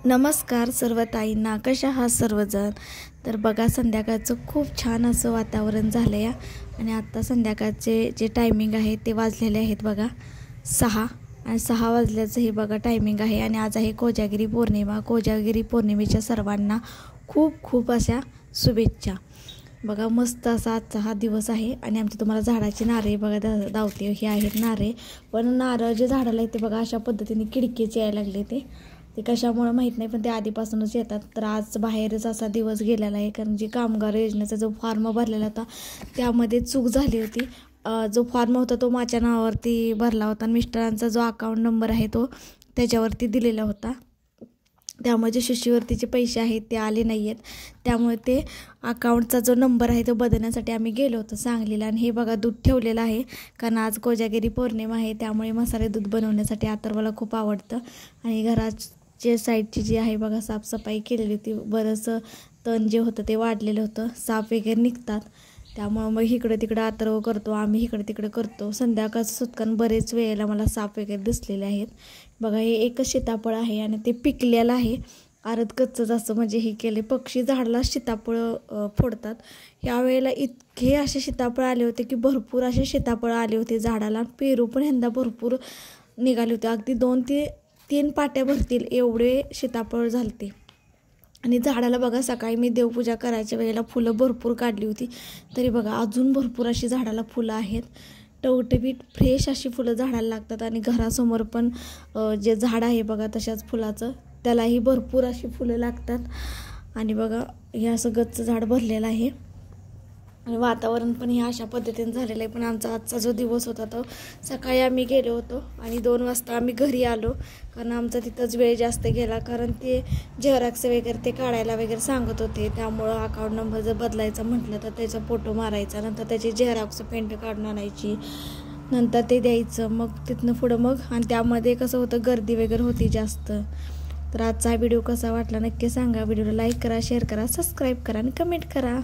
नमस्कार सर्व ताईंना, कशा आहात सर्वजण। तर बघा, संध्याकाळचं खूप छान असं वातावरण झालं आहे आणि आता संध्याकाळचे जे टायमिंग आहे ते वाजलेले आहेत बघा 6 आणि 6 वाजल्याचं हे बघा टायमिंग आहे। आणि आज आहे कोजागिरी पौर्णिमा। कोजागिरी पौर्णिमेच्या सर्वांना खूप खूप अशा शुभेच्छा। बघा, मस्त असा आजचा हा दिवस आहे आणि आमच्या तुम्हाला झाडाची नारळे बघा दावते हे आहेत नारळे। पण नारळ जे झाडाला आहे ते बघा अशा पद्धतीने किडकीचे यायला लागले ते कशामुळे माहीत नाही, पण ते आधीपासूनच येतात। तर आज बाहेरच असा दिवस गेलेला आहे, कारण जी कामगार योजनेचा जो फॉर्म भरलेला होता त्यामध्ये चूक झाली होती। जो फॉर्म होता तो माझ्या नावावरती भरला होता आणि मिस्टरांचा जो अकाउंट नंबर आहे तो त्याच्यावरती दिलेला होता। त्यामुळे जे शिष्यवृत्तीचे पैसे आहेत ते आले नाही आहेत, त्यामुळे ते अकाउंटचा जो नंबर आहे तो बदलण्यासाठी आम्ही गेलो होतो सांगलीला। आणि हे बघा दूध ठेवलेलं आहे, कारण आज कोजागिरी पौर्णिमा आहे, त्यामुळे मसाले दूध बनवण्यासाठी अथर्वला खूप आवडतं। आणि घराचे साईडची जी आहे बघा साफसफाई केलेली होती, बरंचसं तण जे होतं ते वाढलेलं होतं, साफ वगैरे निघतात, त्यामुळं मग इकडं तिकडं अथर्व करतो, आम्ही इकडे तिकडे करतो। संध्याकाळचं सुटकान बरेच वेळेला मला साप वगैरे दिसलेले आहेत बघा। हे एकच सीताफळ आहे आणि ते पिकलेलं आहे, अर्ध कच्चंच असं म्हणजे हे केले। पक्षी झाडाला सीताफळं फोडतात, यावेळेला इतके असे सीताफळ आले होते की भरपूर असे सीताफळ आले होते झाडाला। पेरू पण यंदा भरपूर निघाले होते, अगदी 2 ते 3 पाट्या भरतील एवढे सीताफळ झालते। आणि झाडाला बघा सकाळी मी देवपूजा करायच्या वेळेला फुलं भरपूर काढली होती, तरी बघा अजून भरपूर अशी झाडाला फुलं आहेत। टवटवीत फ्रेश अशी फुलं झाडाला लागतात आणि घरासमोर पण जे झाड आहे बघा तशाच फुलाचं त्यालाही भरपूर अशी फुलं लागतात। आणि बघा हे असं गच्च झाड भरलेलं आहे आणि वातावरण पण हे अशा पद्धतीने झालेलं आहे। पण आमचा आजचा जो दिवस होता तो सकाळी आम्ही गेलो होतो आणि 2 वाजता आम्ही घरी आलो, कारण आमचा तिथंच वेळ जास्त गेला, कारण ते झेरॉक्स वगैरे ते काढायला वगैरे सांगत होते। त्यामुळं अकाउंट नंबर जर बदलायचा म्हटलं तर त्याचा फोटो मारायचा, नंतर त्याची झेरॉक्स प्रिंट काढून आणायची, नंतर ते द्यायचं, मग तिथनं पुढं मग आणि त्यामध्ये कसं होतं गर्दी वगैरे होती जास्त। तर आजचा हा व्हिडिओ कसा वाटला नक्की सांगा। व्हिडिओला लाईक करा, शेअर करा, सबस्क्राईब करा आणि कमेंट करा।